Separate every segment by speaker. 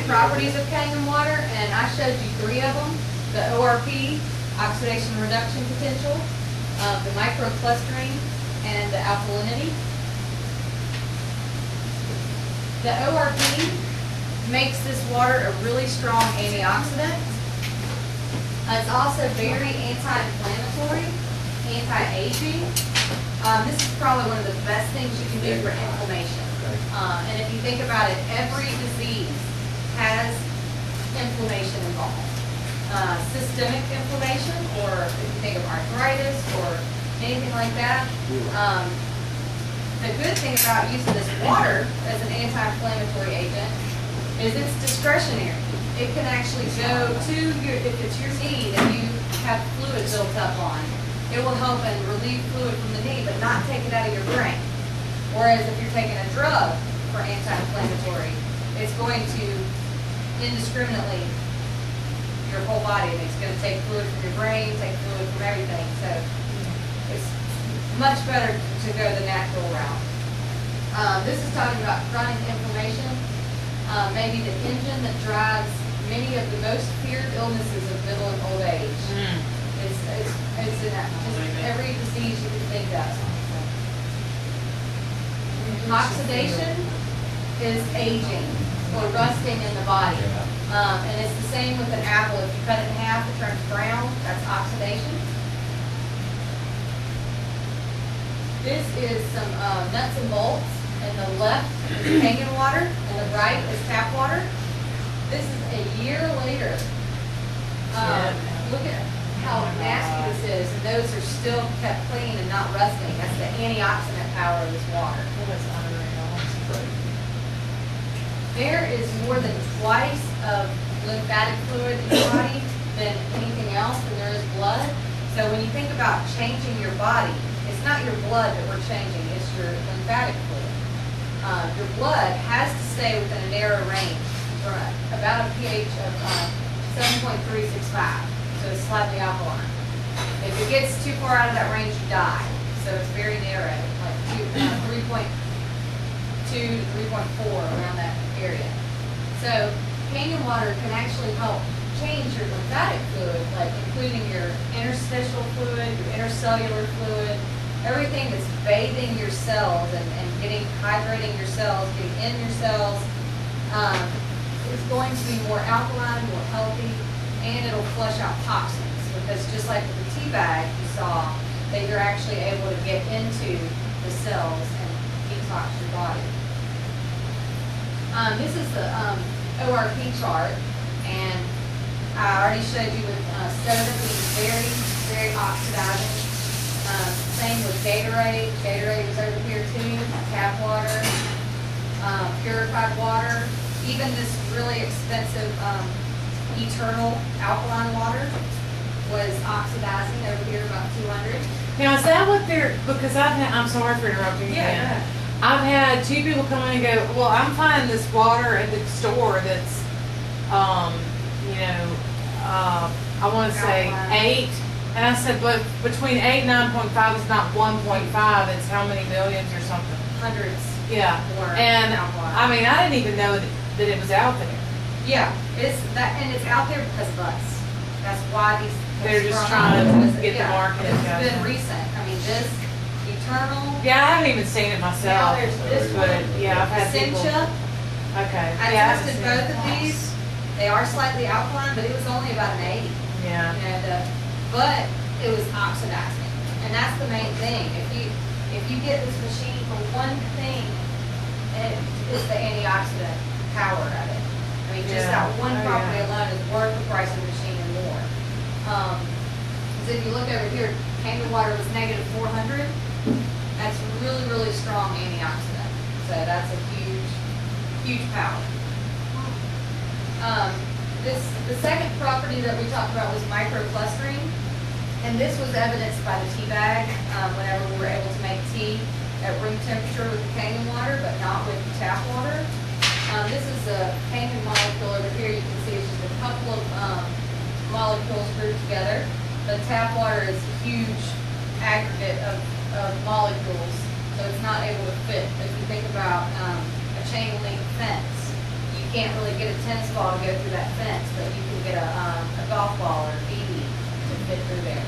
Speaker 1: properties of Kangen water, and I showed you 3 of them. The ORP, oxidation reduction potential, the microclustering, and the alkalinity. The ORP makes this water a really strong antioxidant. It's also very anti-inflammatory, anti-aging. This is probably one of the best things you can do for inflammation. And if you think about it, every disease has inflammation involved. Systemic inflammation, or if you think of arthritis or anything like that. The good thing about using this water as an anti-inflammatory agent is it's discretionary. It can actually go to your, if it's your knee that you have fluid built up on, it will help and relieve fluid from the knee, but not take it out of your brain. Whereas if you're taking a drug for anti-inflammatory, it's going to indiscriminately your whole body, and it's going to take fluid from your brain, take fluid from everything. So it's much better to go the natural route. This is talking about chronic inflammation, maybe the engine that drives many of the most feared illnesses of middle and old age. It's in just every disease you can think of. Oxidation is aging or rusting in the body. And it's the same with an apple. If you cut it in half, it turns brown. That's oxidation. This is some nuts and bolts. And the left is Kangen water, and the right is tap water. This is a year later. Look at how nasty this is, and those are still kept clean and not rusting. That's the antioxidant power of this water. There is more than twice of lymphatic fluid in your body than anything else, and there is blood. So when you think about changing your body, it's not your blood that we're changing, it's your lymphatic fluid. Your blood has to stay within a narrow range for about a pH of 7.365, so it's slightly alkaline. If it gets too far out of that range, you die. So it's very narrow, like 3.2 to 3.4 around that area. So Kangen water can actually help change your lymphatic fluid, like including your interstitial fluid, your intercellular fluid, everything that's bathing your cells and hydrating your cells, getting in your cells, is going to be more alkaline, more healthy, and it'll flush out toxins. Because just like with the tea bag you saw, that you're actually able to get into the cells and detox your body. This is the ORP chart, and I already showed you with soda being very, very oxidizing. Same with Gatorade. Gatorade is over here too. Tap water, purified water. Even this really expensive eternal alkaline water was oxidizing over here about 200.
Speaker 2: Now is that what they're? Because I'm sorry for interrupting you.
Speaker 1: Yeah.
Speaker 2: I've had 2 people come in and go, well, I'm finding this water at the store that's, I want to say 8. And I said, but between 8 and 9.5 is not 1.5, it's how many millions or something?
Speaker 1: Hundreds.
Speaker 2: Yeah. And I mean, I didn't even know that it was out there.
Speaker 1: Yeah, it's that, and it's out there because of us. That's why
Speaker 2: they're just trying to get the market.
Speaker 1: It's been recent. I mean, this eternal.
Speaker 2: Yeah, I haven't even seen it myself.
Speaker 1: Now there's this
Speaker 2: but
Speaker 1: one.
Speaker 2: yeah, I've had people.
Speaker 1: Okay. I tested both of these. They are slightly alkaline, but it was only about an 80.
Speaker 2: Yeah.
Speaker 1: But it was oxidizing, and that's the main thing. If you get this machine for one thing, it's the antioxidant power of it. I mean, just that one property alone is worth the price of the machine and more. Because if you look over here, Kangen water was negative 400. That's really, really strong antioxidant. So that's a huge, huge power. The second property that we talked about was microclustering, and this was evidenced by the tea bag whenever we were able to make tea at room temperature with the Kangen water, but not with tap water. This is a Kangen molecule over here. You can see it's just a couple of molecules grouped together. But tap water is a huge aggregate of molecules, so it's not able to fit. If you think about a chain link fence, you you can't really get a tennis ball to go through that fence, but you can get a golf ball or a BB to fit through there.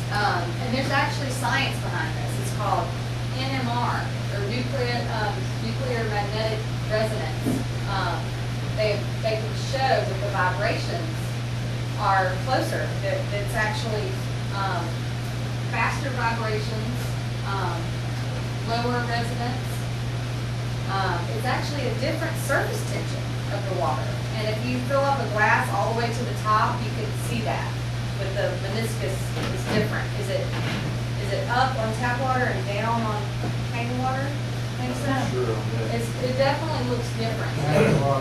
Speaker 1: And there's actually science behind this. It's called NMR, or nuclear magnetic resonance. They can show that the vibrations are closer. That it's actually faster vibrations, lower resonance. It's actually a different surface tension of the water. And if you fill up a glass all the way to the top, you can see that. But the meniscus is different. Is it up on tap water and down on Kangen water? Think so?
Speaker 3: Sure, yeah.
Speaker 1: It definitely looks different.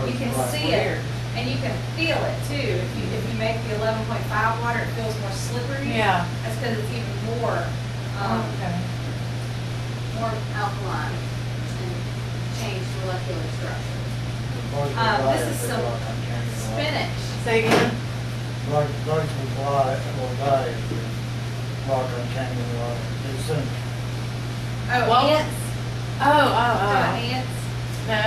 Speaker 1: You can see it, and you can feel it too. If you make the 11.5 water, it feels more slippery.
Speaker 2: Yeah.
Speaker 1: That's because it's even more
Speaker 2: Okay.
Speaker 1: more alkaline and changed molecular structure. This is some spinach.
Speaker 2: Say again?
Speaker 3: Like will die if you rock on Kangen water. It's in,
Speaker 1: Oh,
Speaker 2: What?
Speaker 1: ants. Ants,
Speaker 2: No.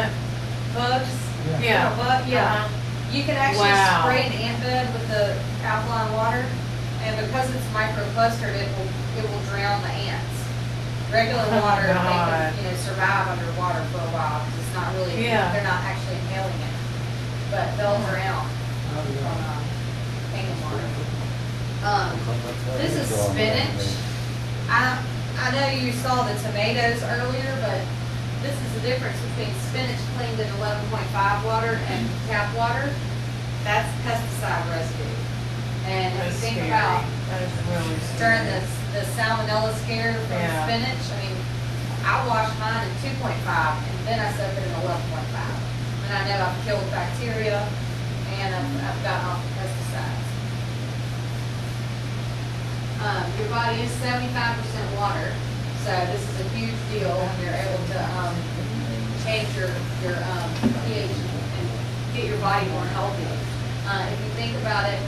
Speaker 1: bugs.
Speaker 2: Yeah.
Speaker 1: Yeah. You can actually
Speaker 2: Wow.
Speaker 1: spray an ant bed with the alkaline water, and because it's microclustered, it will drown the ants. Regular
Speaker 2: Oh,
Speaker 1: water, they
Speaker 2: God.
Speaker 1: can, survive underwater for a while, because it's not really,
Speaker 2: Yeah.
Speaker 1: they're not actually inhaling it. But they'll drown on Kangen water. This is spinach. I know you saw the tomatoes earlier, but this is the difference between spinach cleaned in 11.5 water and tap water. That's pesticide residue. And if you
Speaker 2: That's
Speaker 1: think
Speaker 2: scary.
Speaker 1: about
Speaker 2: That is really
Speaker 1: during
Speaker 2: scary.
Speaker 1: the salmonella scare from
Speaker 2: Yeah.
Speaker 1: spinach, I mean, I wash mine in 2.5 and then I soak it in 11.5. And I know I've killed bacteria and I've gotten off the pesticides. Your body is 75% water, so this is a huge deal when you're able to change your pH and get your body more healthy. If you think about it,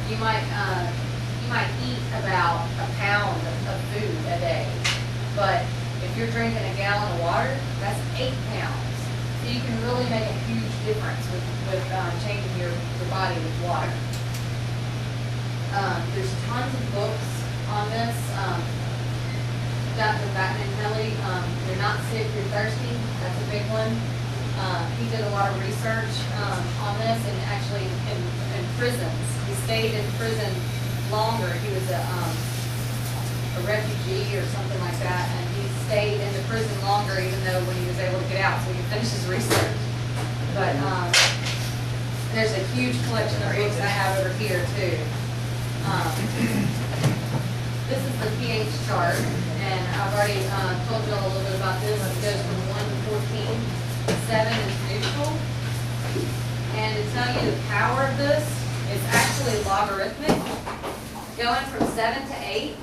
Speaker 1: you might eat about a pound of food a day, but if you're drinking a gallon of water, that's 8 pounds. So you can really make a huge difference with changing your body with water. There's tons of books on this. Dr. Batman-Kelly, You're Not Sick, You're Thirsty, that's a big one. He did a lot of research on this, and actually in prisons. He stayed in prison longer. He was a refugee or something like that, and he stayed in the prison longer even though when he was able to get out, so he could finish his research. But there's a huge collection of books I have over here too. This is the pH chart, and I've already told you all a little bit about this. It goes from 1 to 14. 7 is neutral. And to tell you the power of this, it's actually logarithmic. Going from 7 to 8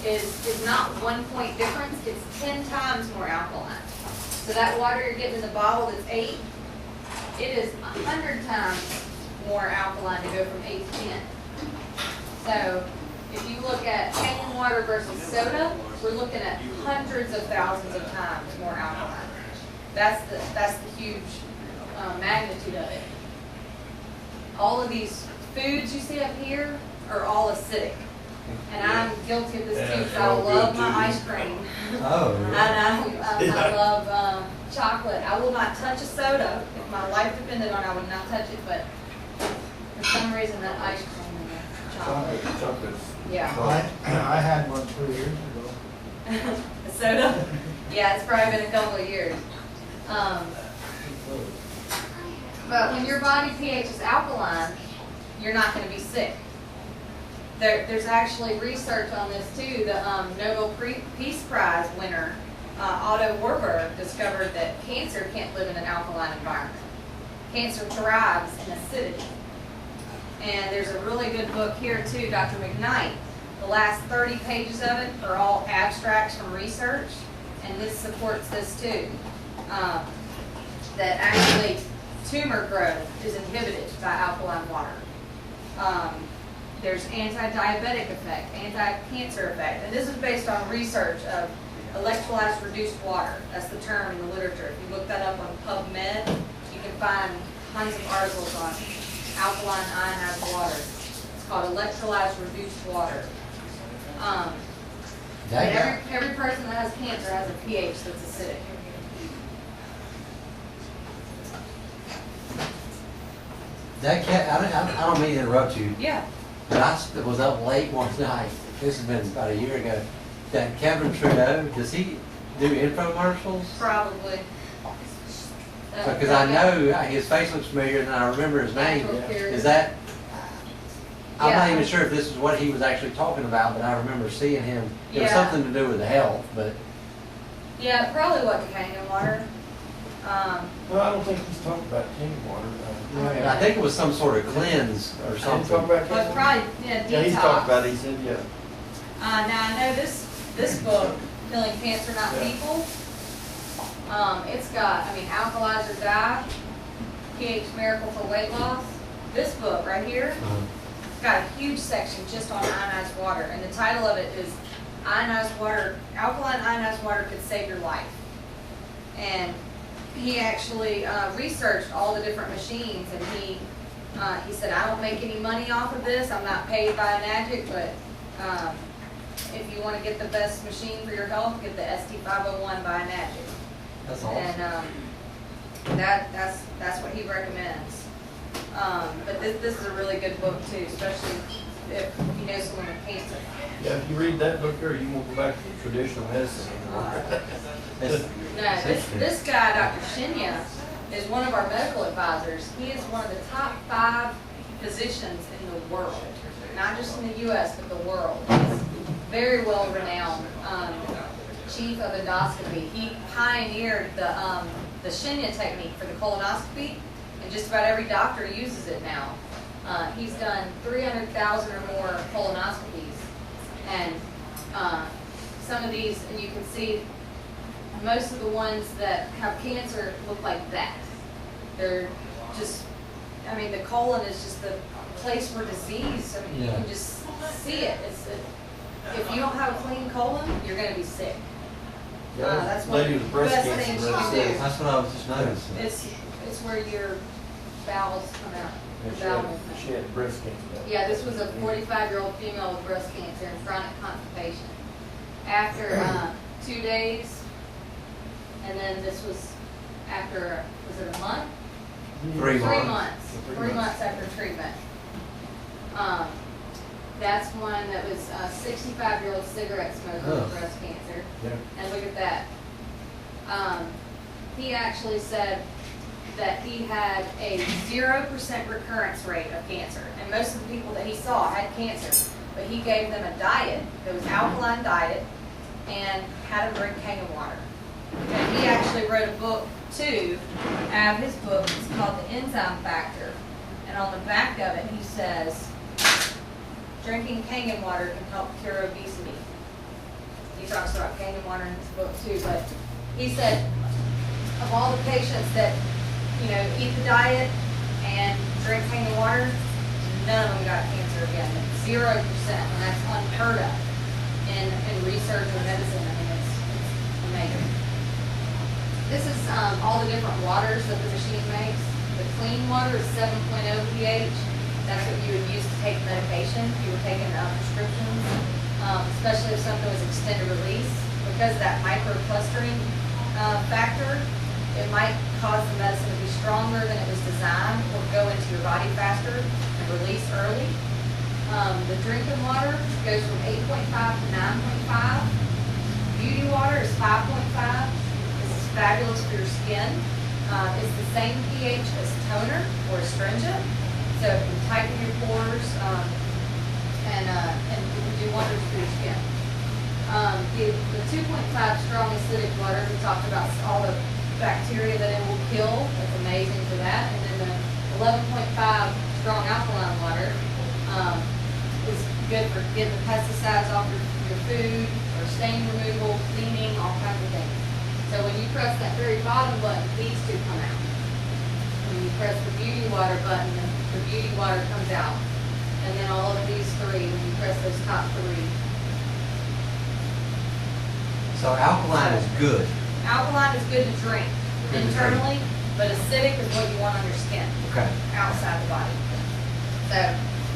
Speaker 1: is not 1 point difference, it's 10 times more alkaline. So that water you're getting in the bottle that's 8, it is 100 times more alkaline to go from 8 to 10. So if you look at Kangen water versus soda, we're looking at hundreds of thousands of times more alkaline. That's the huge magnitude of it. All of these foods you see up here are all acidic. And I'm guilty of this too, because I love my ice cream.
Speaker 4: Oh,
Speaker 1: And I love chocolate. I will not touch a soda. If my life depended on it, I would not touch it, but for some reason that ice cream and the chocolate. Yeah.
Speaker 3: I had one 2 years ago.
Speaker 1: A soda? Yeah, it's probably been a couple of years. But when your body pH is alkaline, you're not going to be sick. There's actually research on this too. The Nobel Peace Prize winner, Otto Warburg, discovered that cancer can't live in an alkaline environment. Cancer thrives in acidity. And there's a really good book here too, Dr. McKnight. The last 30 pages of it are all abstracts from research, and this supports this too. That actually tumor growth is inhibited by alkaline water. There's anti-diabetic effect, anti-cancer effect, and this is based on research of electrolyzed reduced water. That's the term in the literature. If you look that up on PubMed, you can find tons of articles on alkaline ionized water. It's called electrolyzed reduced water. Every person that has cancer has a pH that's acidic.
Speaker 4: That cat, I don't mean to interrupt you,
Speaker 1: Yeah.
Speaker 4: but I was up late one night, this has been about a year ago, that Kevin Trudeau, does he do infomercials?
Speaker 1: Probably.
Speaker 4: Because I know his face looks familiar and I remember his name. Is that, I'm not
Speaker 1: Yeah.
Speaker 4: even sure if this is what he was actually talking about, but I remember seeing him. It was
Speaker 1: Yeah.
Speaker 4: something to do with the health, but
Speaker 1: Yeah, it probably wasn't Kangen water.
Speaker 5: No, I don't think he's talking about Kangen water.
Speaker 4: I think it was some sort of cleanse or
Speaker 5: He's talking
Speaker 4: something.
Speaker 5: about
Speaker 1: But
Speaker 5: Kangen?
Speaker 1: probably, yeah,
Speaker 5: Yeah, he's
Speaker 1: detox.
Speaker 5: talking about it, he said, yeah.
Speaker 1: Now I know this book, Killing Cancer Not
Speaker 5: Yeah.
Speaker 1: People, it's got, Alkalize or Die, pH Miracle for Weight Loss. This book right here, it's got a huge section just on ionized water, and the title of it is Ionized Water, Alkaline Ionized Water Could Save Your Life. And he actually researched all the different machines, and he said, I don't make any money off of this, I'm not paid by an addict, but if you want to get the best machine for your health, get the ST501 by an addict.
Speaker 4: That's awesome.
Speaker 1: And that's what he recommends. But this is a really good book too, especially if you know someone with cancer.
Speaker 5: Yeah, if you read that book there, you won't go back to traditional medicine anymore.
Speaker 1: No, this guy, Dr. Shinya, is one of our medical advisors. He is one of the top 5 physicians in the world, not just in the U.S., but the world. He's very well renowned, chief of endoscopy. He pioneered the Shinya technique for the colonoscopy, and just about every doctor uses it now. He's done 300,000 or more colonoscopies, and some of these, and you can see most of the ones that have cancer look like that. They're just, the colon is just the place for disease. You
Speaker 4: Yeah.
Speaker 1: can just see it. If you don't have a clean colon, you're going to be sick. That's one
Speaker 5: Lady
Speaker 1: of
Speaker 5: with
Speaker 1: the
Speaker 5: breast
Speaker 1: best
Speaker 5: cancer
Speaker 1: things you
Speaker 5: really
Speaker 1: can
Speaker 5: says-
Speaker 1: do.
Speaker 4: That's what I was just noticing.
Speaker 1: It's where your bowels come out. Your
Speaker 5: She
Speaker 1: bowel
Speaker 5: had,
Speaker 1: movement.
Speaker 5: she had breast cancer.
Speaker 1: Yeah, this was a 45-year-old female with breast cancer and chronic constipation. After 2 days, and then this was after, was it a month?
Speaker 4: 3
Speaker 1: 3
Speaker 4: months.
Speaker 1: months. 3 months after treatment. That's one that was a 65-year-old cigarette smoker with
Speaker 4: Ugh.
Speaker 1: breast cancer.
Speaker 4: Yeah.
Speaker 1: And look at that. He actually said that he had a 0% recurrence rate of cancer. And most of the people that he saw had cancer. But he gave them a diet that was alkaline diet and had them drink Kangen water. And he actually wrote a book too. Out of his book, it's called The Enzyme Factor. And on the back of it, he says, drinking Kangen water can help cure obesity. He talks about Kangen water in his book too, but he said of all the patients that, eat the diet and drink Kangen water, none of them got cancer again. 0%, and that's unheard of in research or medicine. It's amazing. This is all the different waters that the machine makes. The clean water is 7.0 pH. That's what you would use to take medication if you were taking prescriptions, especially if something was extended release. Because of that microclustering factor, it might cause the medicine to be stronger than it was designed or go into your body faster and release early. The drinking water goes from 8.5 to 9.5. Beauty water is 5.5. This is fabulous for your skin. It's the same pH as toner or astringent, so it can tighten your pores and it can do wonders for your skin. The 2.5 strong acidic water, we talked about all the bacteria that it will kill. That's amazing for that. And then the 11.5 strong alkaline water is good for getting the pesticides off your food or stain removal, cleaning, all kinds of things. So when you press that very bottom button, these two come out. When you press the beauty water button, the beauty water comes out. And then all of these 3, when you press those top 3.
Speaker 4: So alkaline is good.
Speaker 1: Alkaline is good to drink
Speaker 4: Good to drink.
Speaker 1: internally, but acidic is what you want on your skin,
Speaker 4: Okay.
Speaker 1: outside the body. So